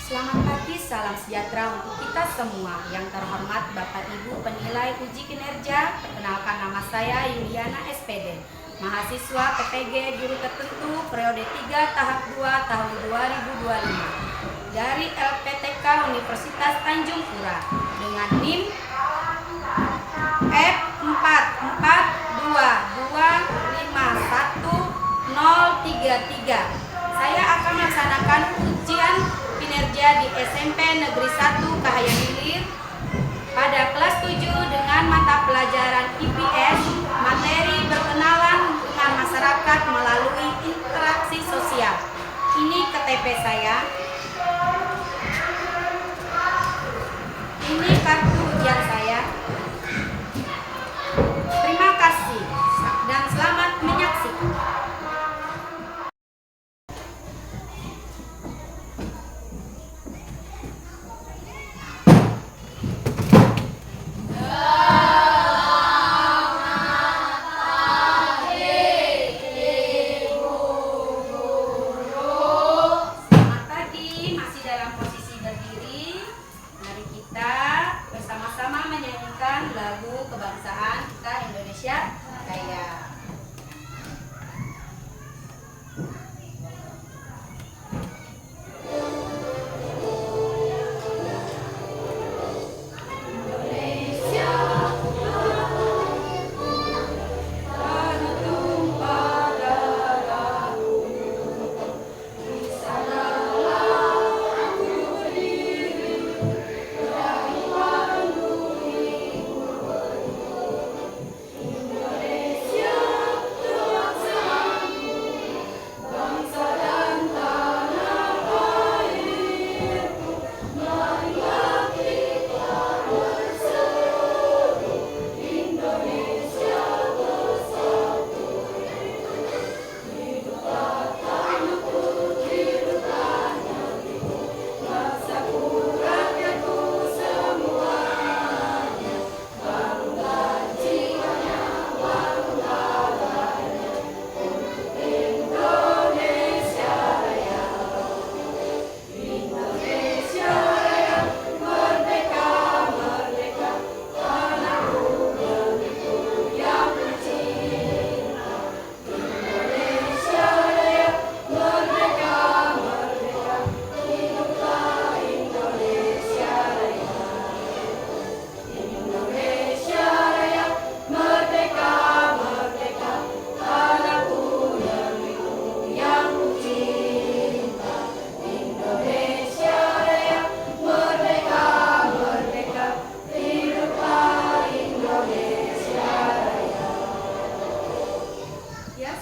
Selamat pagi, salam sejahtera untuk kita semua. Yang terhormat Bapak Ibu penilai uji kinerja, perkenalkan nama saya Yuliana SPD, mahasiswa PTG Guru Tertentu periode 3 tahap 2 tahun 2025 dari LPTK Universitas Tanjung Pura dengan NIM F442251033. Saya akan melaksanakan ujian kinerja di SMP Negeri 1 Kahayan Hilir pada kelas 7 dengan mata pelajaran IPS, materi berkenalan dengan masyarakat melalui interaksi sosial. Ini KTP saya. Ini kartu ujian saya. Terima kasih dan selamat menyaksikan. Bersama-sama menyanyikan lagu kebangsaan kita Indonesia Raya.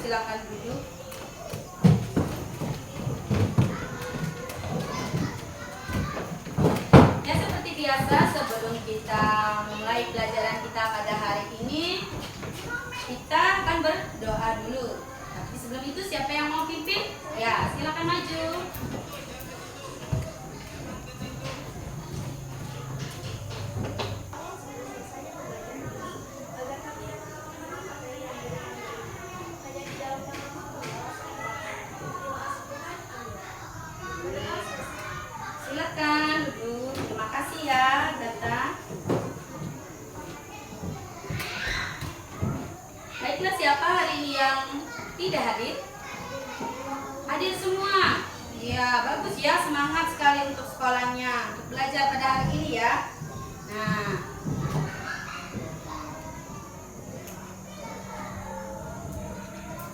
Silakan duduk. Ya, seperti biasa sebelum kita memulai pelajaran kita pada hari ini, kita akan berdoa dulu. Tapi sebelum itu siapa yang mau pimpin? Ya, silakan maju. Silakan duduk. Terima kasih ya datang. Baiklah, siapa hari ini yang tidak hadir? Hadir semua. Ya, bagus ya, semangat sekali untuk sekolahnya, untuk belajar pada hari ini ya. Nah,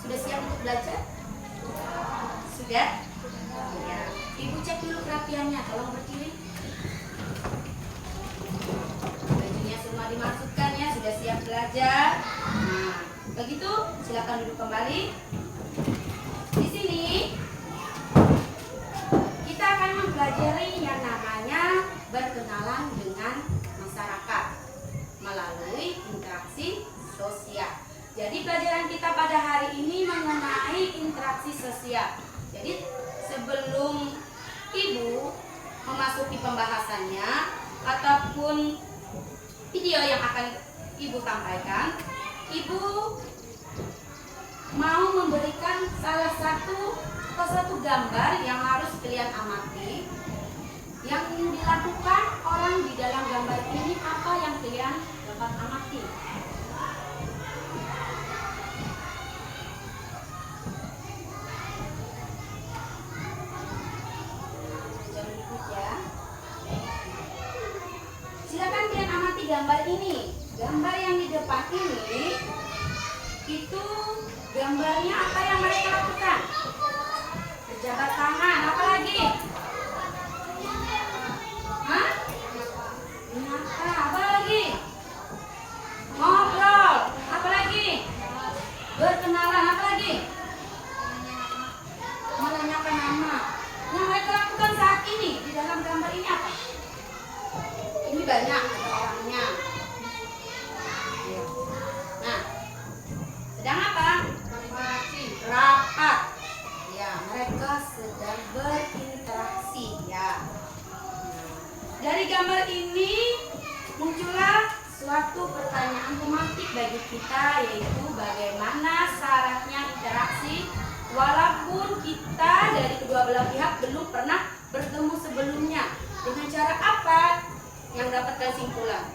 sudah siap untuk belajar? Sudah? Ya. Ibu cek dulu kerapiannya, tolong berdiri. Bajunya semua dimasukkan ya, sudah siap belajar. Nah, begitu silakan duduk kembali. Di sini kita akan mempelajari yang namanya berkenalan dengan masyarakat melalui interaksi sosial. Jadi pelajaran kita pada hari ini mengenai interaksi sosial. Jadi sebelum Ibu memasuki pembahasannya ataupun video yang akan Ibu sampaikan, Ibu mau memberikan salah satu gambar yang harus kalian amati Yang dilakukan orang di dalam gambar ini apa yang kalian dapat amati? Jangan ikut ya. Silakan kalian amati gambar ini. Gambar yang di depan ini itu gambarnya apa yang mereka lakukan? Berjabat tangan, apa lagi? Hah? Menyapa, apa lagi? Ngobrol, apa lagi? Berkenalan, apa lagi? Menanyakan nama. Yang mereka lakukan saat ini di dalam gambar ini apa? Ini banyak ada orangnya. Nah, sedang apa? Rapat. Ya, mereka sedang berinteraksi ya. Dari gambar ini muncullah suatu pertanyaan tematik bagi kita, yaitu bagaimana syaratnya interaksi walaupun kita dari kedua belah pihak belum pernah bertemu sebelumnya. Dengan cara apa yang dapat kesimpulan?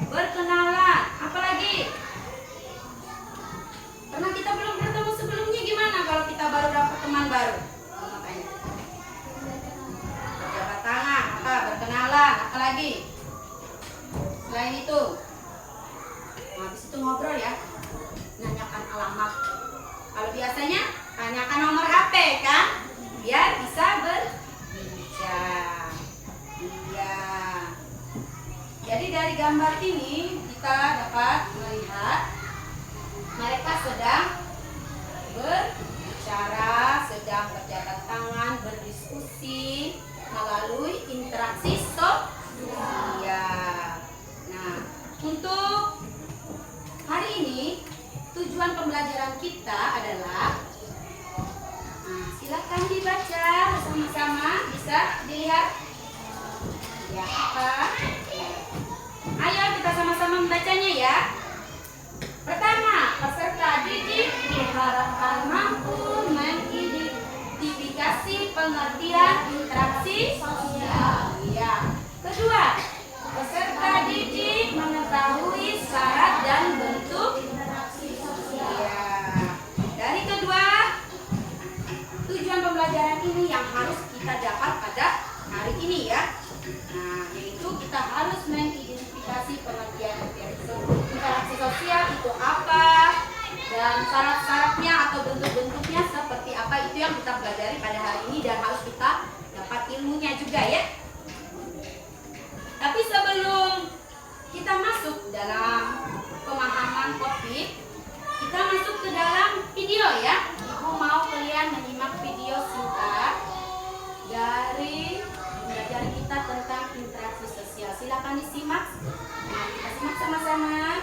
Berkenalan, apalagi? Karena kita belum bertemu sebelumnya, gimana kalau kita baru dapat teman baru? Berjabat tangan, apa? Berkenalan, apalagi? Selain itu, habis itu ngobrol ya, nanyakan alamat. Kalau biasanya tanyakan nomor HP kan, biar bisa berbincang. Iya. Jadi dari gambar ini kita dapat melihat mereka sedang berbicara, sedang berjabat tangan, berdiskusi melalui interaksi sosial. Nah, untuk hari ini tujuan pembelajaran kita adalah, silakan dibaca bersama-sama, bisa dilihat ya apa? Ayo kita sama-sama membacanya ya. Pertama, peserta didik diharapkan mampu mengidentifikasi pengertian interaksi sosial. Ya. Kedua, peserta didik mengetahui syarat dan bentuk interaksi sosial. Ya. Dari kedua, tujuan pembelajaran ini yang harus kita dapat pada hari ini ya. Nah, yaitu kita harus mengidentifikasi pengertian interaksi sosial itu apa, dan syarat-syaratnya atau bentuk-bentuknya seperti apa, itu yang kita pelajari pada hari ini dan harus kita dapat ilmunya juga ya. Tapi sebelum kita masuk dalam pemahaman topik, kita masuk ke dalam video ya. Ibu mau kalian menyimak video singkat dari pembelajaran kita tentang interaksi sosial. Silakan disimak. Nah, kita simak sama-sama.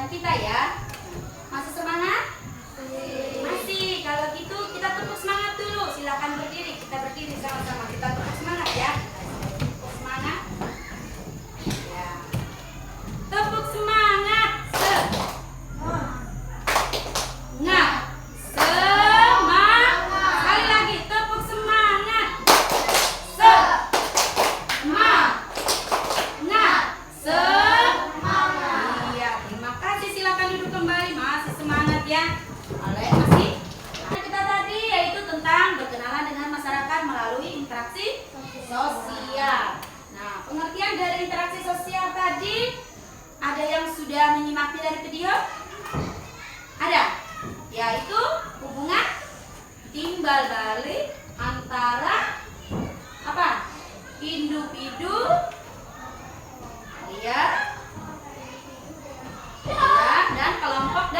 Kita ya, masih semangat? Masih. Kalau gitu kita tepuk semangat dulu. Silakan berdiri. Kita berdiri sama-sama. Kita tepuk semangat ya. Tepuk semangat. Ya. Tepuk semangat. Nah, semangat. Sekali lagi tepuk semangat. Semangat. Ya, masih. Nah, kita tadi yaitu tentang berkenalan dengan masyarakat melalui interaksi sosial. Nah, pengertian dari interaksi sosial tadi, ada yang sudah menyimaknya dari video? Ada, yaitu hubungan timbal balik antara apa? individu, ya, dan kelompok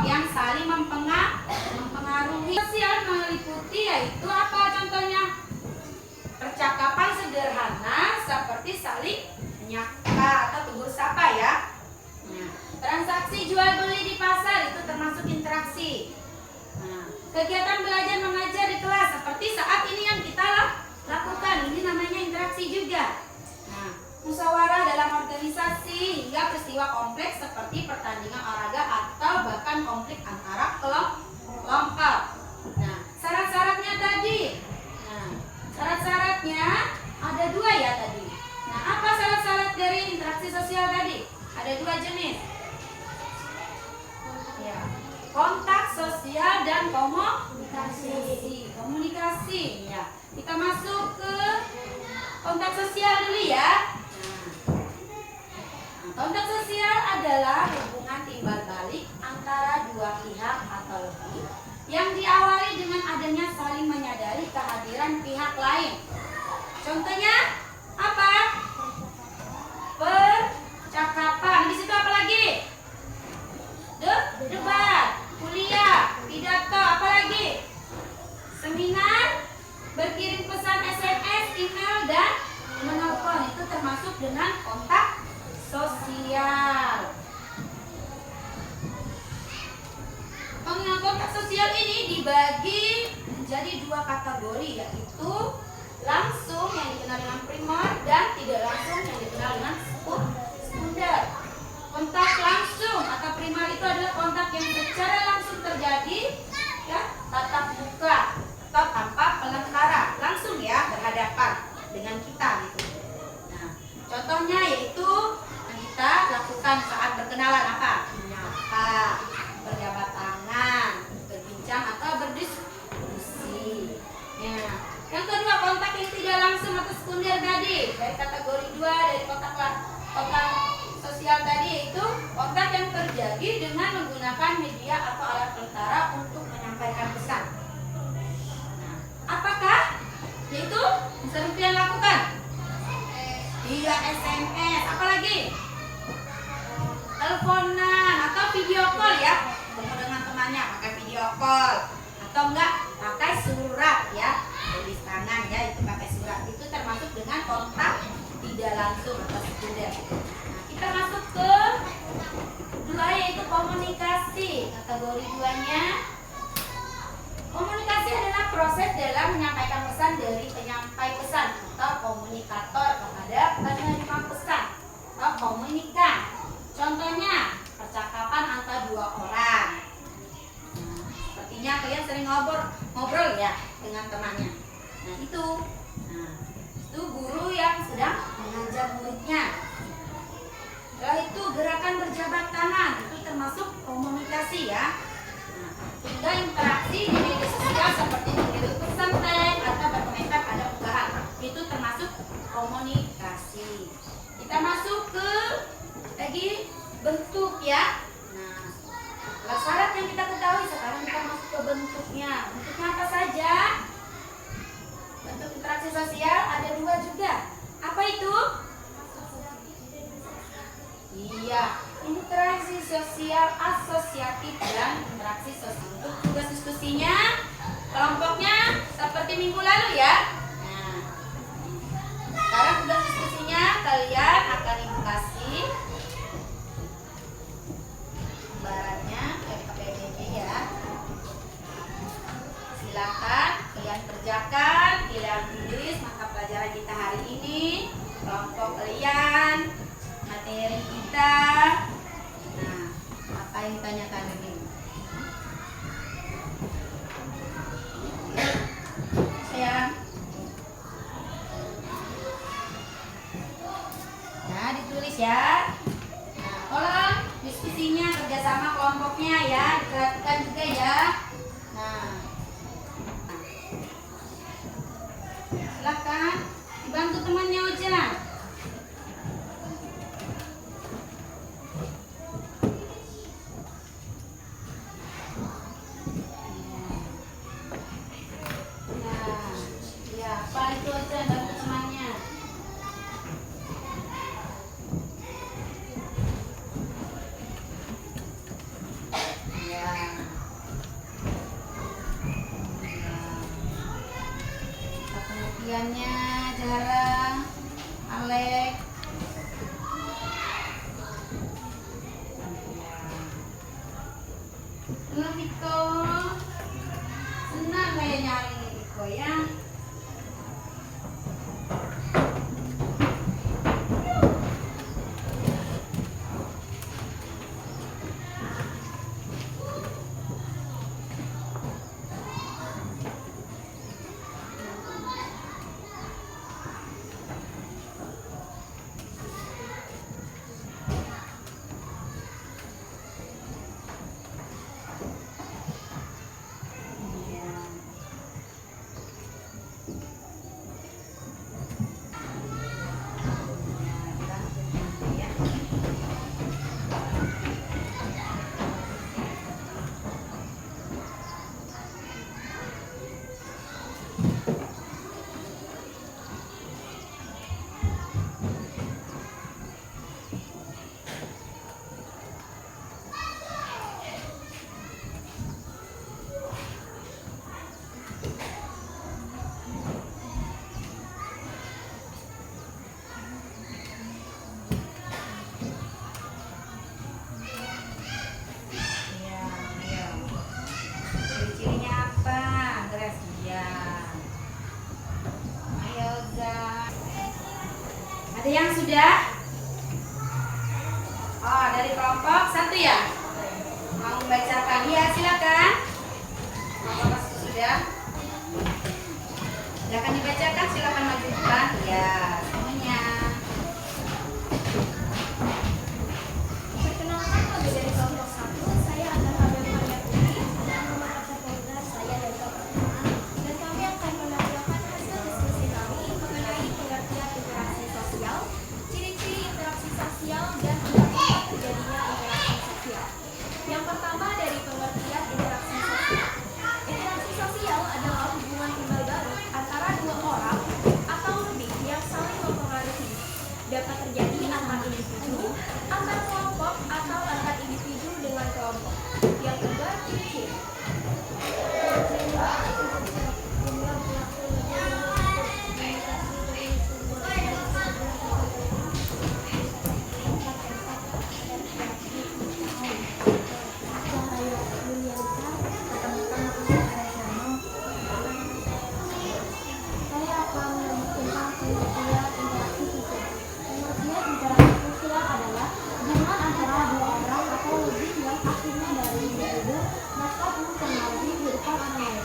yang saling mempengaruhi. Sosial meliputi yaitu apa contohnya? Percakapan sederhana seperti saling menyapa atau tegur sapa ya. Transaksi jual beli di pasar itu termasuk interaksi. Kegiatan belajar mengajar di kelas seperti saat ini yang kita lakukan, ini namanya interaksi juga. Musyawarah dalam organisasi hingga peristiwa kompleks seperti pertandingan olahraga atau bahkan konflik antara kelompok. Syarat-syaratnya tadi. Syarat-syaratnya ada 2 ya tadi. Apa syarat-syarat dari interaksi sosial tadi? Ada 2 jenis. Ya. Kontak sosial dan komunikasi. Ya. Kita masuk ke kontak sosial dulu ya. Kontak sosial adalah hubungan timbal balik antara 2 pihak atau lebih yang diawali dengan adanya saling menyadari kehadiran pihak lain. Contohnya apa? Percakapan. Di situ apa lagi? Debat, kuliah, pidato, apa lagi? Seminar, berkirim pesan SMS, email, dan menelpon. Itu termasuk dengan kontak sosial. Kontak sosial ini dibagi menjadi 2 kategori, yaitu langsung yang dikenal dengan primer dan tidak langsung yang dikenal dengan sekunder. Kontak langsung atau primer itu adalah kontak yang secara langsung terjadi ya, tatap muka atau tanpa pelengkara, langsung ya, berhadapan dengan kita gitu. Contohnya yaitu yang kita lakukan saat berkenalan apa? Menyapa, berjabat tangan, berbincang atau berdiskusi. Yang kedua, kontak yang tidak langsung atau sekunder tadi dari kategori 2 dari kontak sosial tadi, yaitu kontak yang terjadi dengan menggunakan media atau alat pelengkara untuk menyampaikan pesan. Apakah? Yaitu sering kalian lakukan? Iya, SMS, apalagi? Teleponan atau video call ya, ketemu dengan temannya pakai video call, atau enggak pakai surat ya, tulis tangan ya, itu pakai surat. Itu termasuk dengan kontak tidak langsung atau sekunder. Kita masuk ke 2 yaitu komunikasi. Kategori 2-nya, komunikasi adalah proses dalam menyampaikan pesan dari penyampai pesan atau komunikator kepada penerima pesan atau komunikan. Contohnya percakapan antara 2 orang. Sepertinya kalian sering ngobrol ya dengan temannya. Itu guru yang sedang mengajar muridnya. Setelah itu gerakan berjabat tangan, itu termasuk komunikasi ya. Hingga interaksi di media sosial seperti mengirim pesan teks atau berkomentar pada unggahan, itu termasuk komunikasi. Kita masuk ke lagi bentuk ya. Syarat yang kita ketahui, sekarang kita masuk ke bentuknya. Bentuknya apa saja? Bentuk interaksi sosial ada 2 juga. Apa itu? Iya, interaksi sosial asosiatif dan interaksi sosial. Untuk tugas diskusinya, kelompoknya seperti minggu lalu ya. Sekarang tugas diskusinya kalian akan ibu kasih gambarannya PPBB ya. Silakan kalian kerjakan, kalian tulis mata pelajaran kita hari ini, kelompok kalian, materi kita. Apa yang ditanyakan ini? Sayang. Ditulis ya. Tolong diskusinya kerjasama kelompoknya ya, diperhatikan juga ya. Silakan dibantu temannya ujian. Ya, apa itu ujian? Sisanya Zahra, Alek. Viko, senang kayaknya hari ini Viko ya. Ada yang sudah? Oh, dari kelompok 1 ya? Mau membacakan? Ya, silakan. Kelompok 1 sudah? Silakan dibacakan, silakan maju depan. Ya, semuanya. Perkenalkan, kami dari kelompok 1. Saya adalah Abel Maria Putri dan Muhammad Abdul Fauzan, saya dari kelompok 5. Dan kami akan menampilkan hasil diskusi kami mengenai pengertian interaksi sosial, ciri-ciri interaksi sosial, dan tempat terjadinya interaksi sosial. Yang pertama dari pengertian interaksi sosial. Interaksi sosial adalah hubungan timbal balik antara dua orang atau lebih yang saling mempengaruhi. Dapat terjadi antar individu, antar kelompok, atau antar individu dengan kelompok. Yang kedua, ciri-ciri. Saya akan menyebutkan pengertian interaksi sosial. Pengertian interaksi sosial adalah hubungan antara dua orang atau lebih yang akhirnya dari individu dapat mempengaruhi kehidupan orang lain.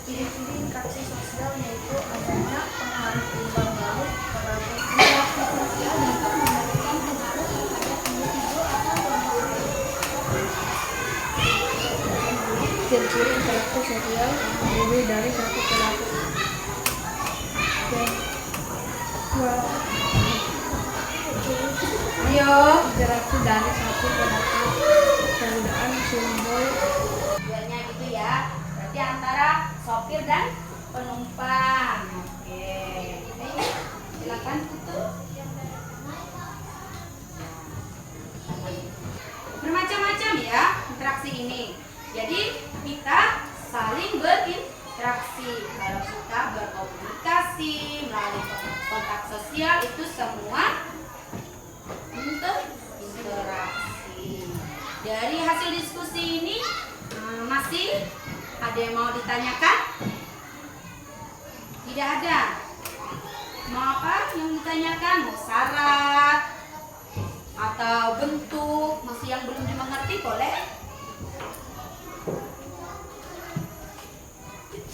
Ciri-ciri interaksi sosial yaitu adanya pengaruh timbal balik terhadap Interaksi sosial dapat memberikan pengaruh terhadap individu atau kelompok lain. ciri-ciri interaksi sosial lebih dari satu perilaku. Ayo. Interaksi dari satu perilaku penggunaan simbol Duanya gitu ya. Berarti antara sopir dan penumpang. Oke. Oke. Silakan tutup. Bermacam-macam ya interaksi ini. Jadi kita saling berinteraksi. Kalau kita berkomunikasi melalui kontak sosial itu semua interaksi. Dari hasil diskusi ini masih ada yang mau ditanyakan? Tidak ada. Mau apa yang ditanyakan? Mau syarat atau bentuk? Masih yang belum dimengerti boleh?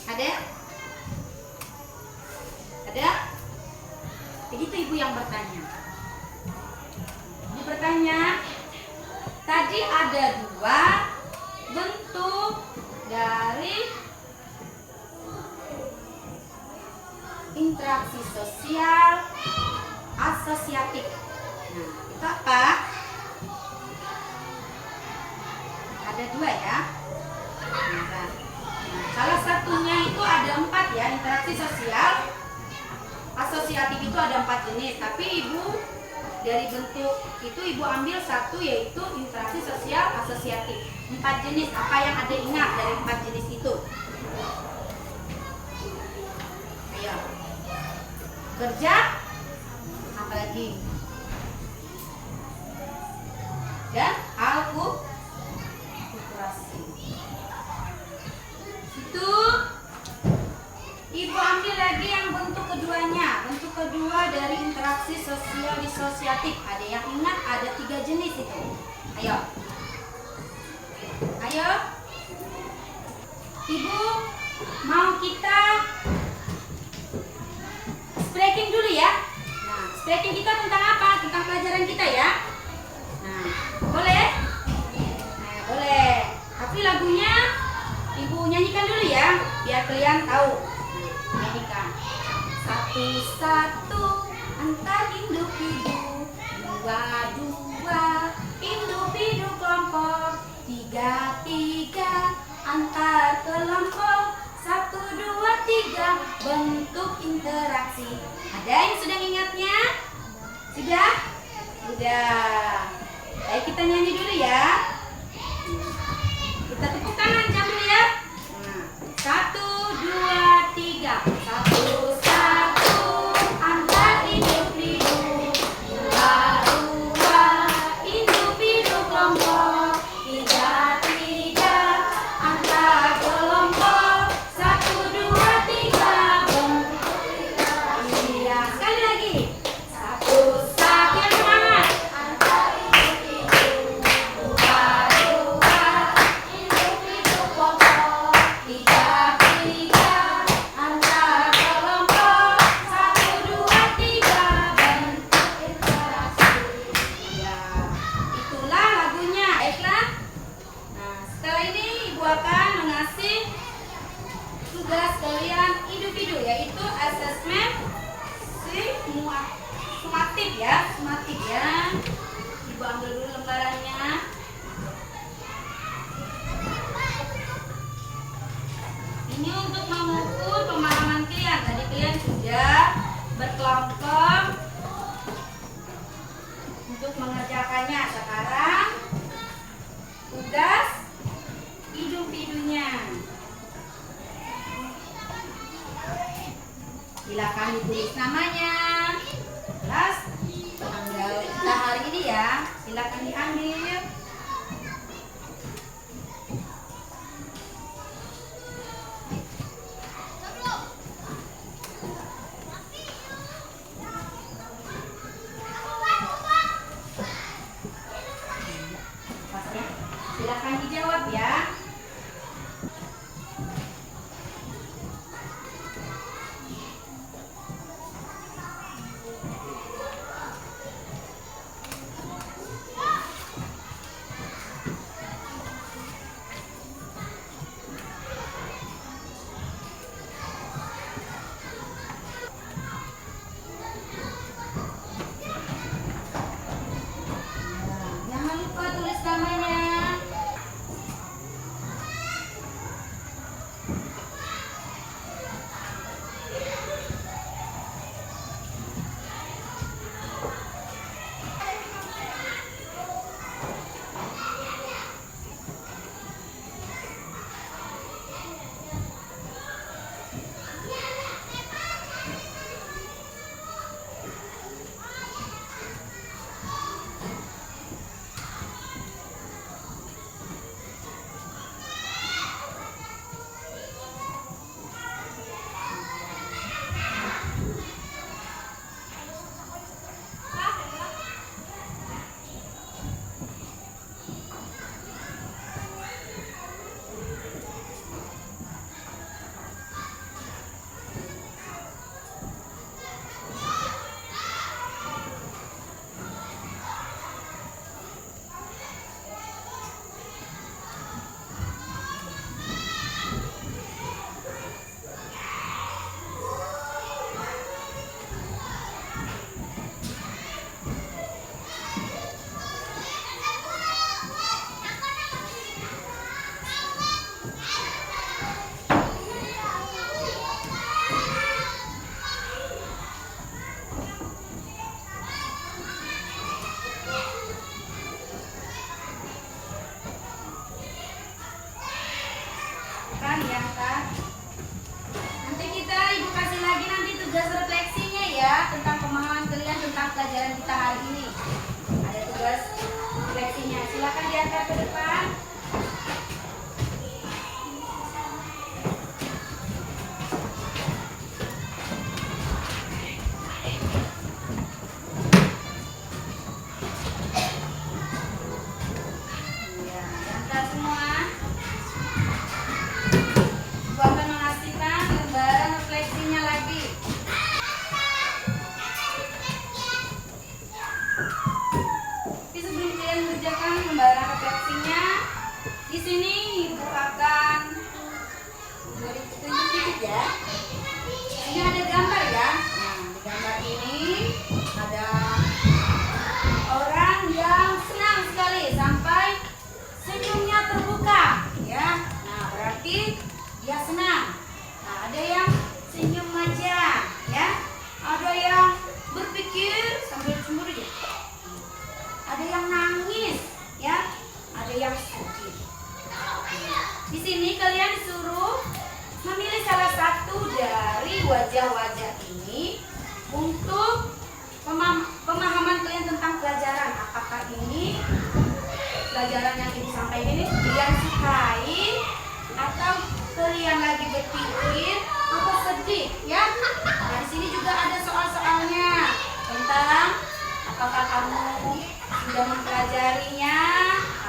Ada? Ada? Begitu ibu yang bertanya. Ibu bertanya, tadi ada 2 bentuk dari interaksi sosial asosiatif. Nah, itu apa? Ada 2 ya. Nah, salah satunya itu ada 4 ya, interaksi sosial asosiatif itu ada 4 jenis. Tapi ibu dari bentuk itu ibu ambil 1 yaitu interaksi sosial asosiatif. 4 jenis, apa yang ada ingat dari 4 jenis itu? Ayo. Kerja apa lagi? Dan akulturasi. Itu Ibu ambil lagi yang bentuk keduanya. Bentuk kedua dari interaksi sosial disosiatif. Ada yang ingat ada 3 jenis itu. Ayo. Ayo. Ibu mau kita speaking dulu ya. Nah, speaking kita tentang apa? Tentang pelajaran kita ya. Nah, boleh? Nah, boleh. Tapi lagunya Ibu nyanyikan dulu ya, biar kalian tahu. Nyanyikan. Satu-satu antar individu, dua-dua individu kelompok, tiga-tiga antar kelompok, 1, 2, 3 bentuk interaksi. Ada yang sudah ingatnya? Sudah? Sudah. Baik, kita nyanyi dulu ya. Kita tepuk tangan dulu ya. Nah, 1, 2, 3. Satu-satu antar individu, dua-dua individu kelompok, tiga-tiga antar kelompok, 1, 2, 3 bentuk. Iya, sekali lagi. Satu-satu yang semangat. Tugas kalian individu, yaitu asesmen sumatif ya, Ibu ambil dulu lembarannya. Ini untuk mengukur pemahaman kalian. Tadi kalian sudah berkelompok untuk mengerjakannya. Sekarang tugas individunya. Silakan ditulis namanya, kelas, tanggal kita hari ini ya. Silakan diambil. Silakan dijawab ya. Jangan lupa tulis namanya. Kan ya kan? Nanti Ibu kasih lagi nanti tugas refleksinya ya. pelajaran kita hari ini. Ada tugas refleksinya. Silakan diantar ke depan. Ya, diantar semua. Ibu akan mengasihkan lembaran refleksinya lagi. Tapi sebelum kalian mengerjakan lembaran refleksinya, di sini Ibu akan beri petunjuk sedikit ya. Ini ada gambar ya. Nah, di gambar ini ada orang yang senang sekali sampai senyumnya terbuka ya. Nah, berarti dia senang. Nah, ada yang senyum aja ya. Ada yang berpikir sambil cemburu ya. Ada yang nangis ya. Ada yang sedih. Di sini kalian disuruh memilih salah satu dari wajah-wajah ini untuk pemahaman kalian tentang pelajaran. Apakah ini pelajaran yang Ibu sampaikan ini kalian sukai atau kalian lagi berpikir atau sedih ya? Nah, di sini juga ada soal-soalnya tentang apakah kamu sudah mempelajarinya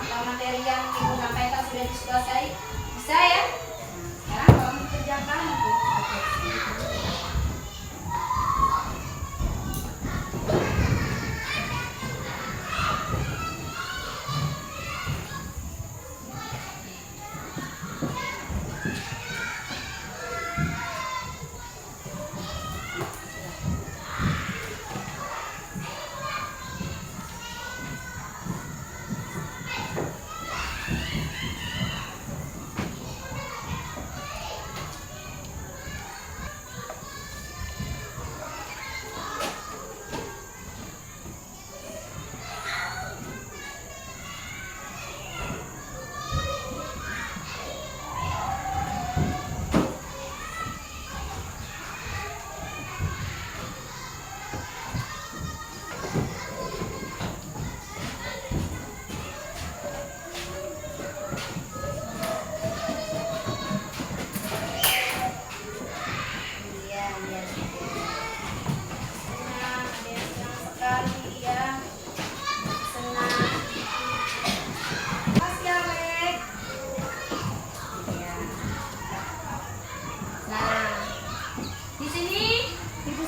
atau materi yang Ibu sampaikan sudah dikuasai. Bisa ya? Nah, sekarang kalau mengerjakan untuk refleksi.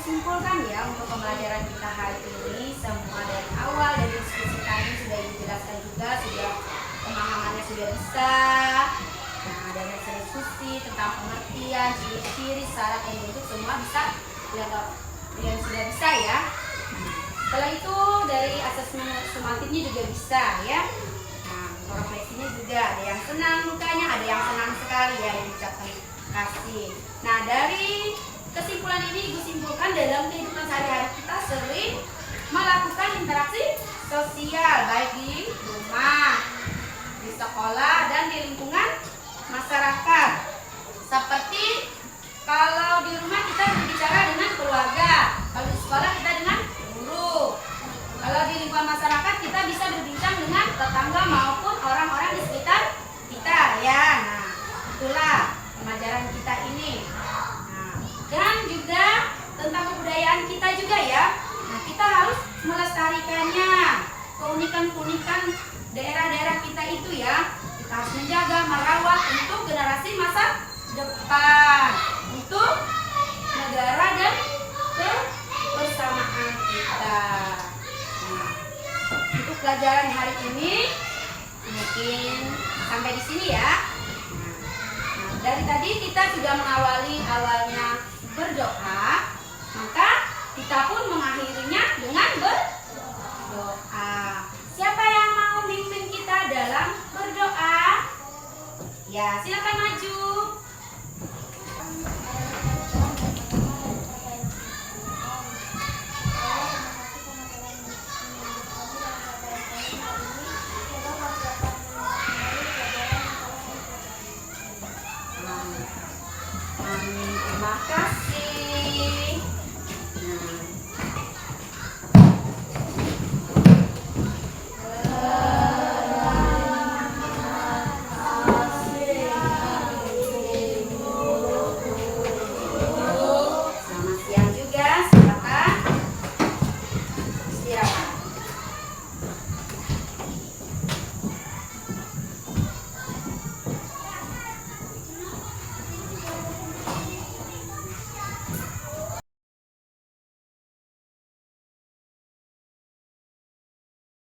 Simpulkan ya untuk pembelajaran kita hari ini, semua dari awal dari diskusi tadi sudah dijelaskan juga, sudah pemahamannya sudah bisa. Nah, dari hasil diskusi tentang pengertian, ciri-ciri, syarat yang dibentuk semua bisa yang sudah bisa ya. Setelah itu dari asesmen sumatifnya juga bisa ya. Nah, untuk refleksinya juga ada yang senang mukanya, ada yang senang sekali ya yang diucapkan kasih. Nah, dari kesimpulan ini Ibu simpulkan dalam kehidupan sehari-hari kita sering melakukan interaksi sosial baik di rumah, di sekolah, dan di lingkungan masyarakat. Seperti kalau di rumah kita berbicara dengan keluarga, kalau di sekolah kita dengan guru. Kalau di lingkungan masyarakat kita bisa berbincang dengan tetangga maupun orang-orang di sekitar kita ya. Nah, itulah pembelajaran kita ini. Dan juga tentang kebudayaan kita juga ya. Nah, kita harus melestarikannya, keunikan-keunikan daerah-daerah kita itu ya. Kita harus menjaga, merawat untuk generasi masa depan, untuk negara dan kebersamaan kita. Nah, untuk pelajaran hari ini mungkin sampai di sini ya. Nah, dari tadi kita sudah mengawali awalnya berdoa, maka kita pun mengakhirinya dengan berdoa. Siapa yang mau mimpin kita dalam berdoa? Ya, silakan maju.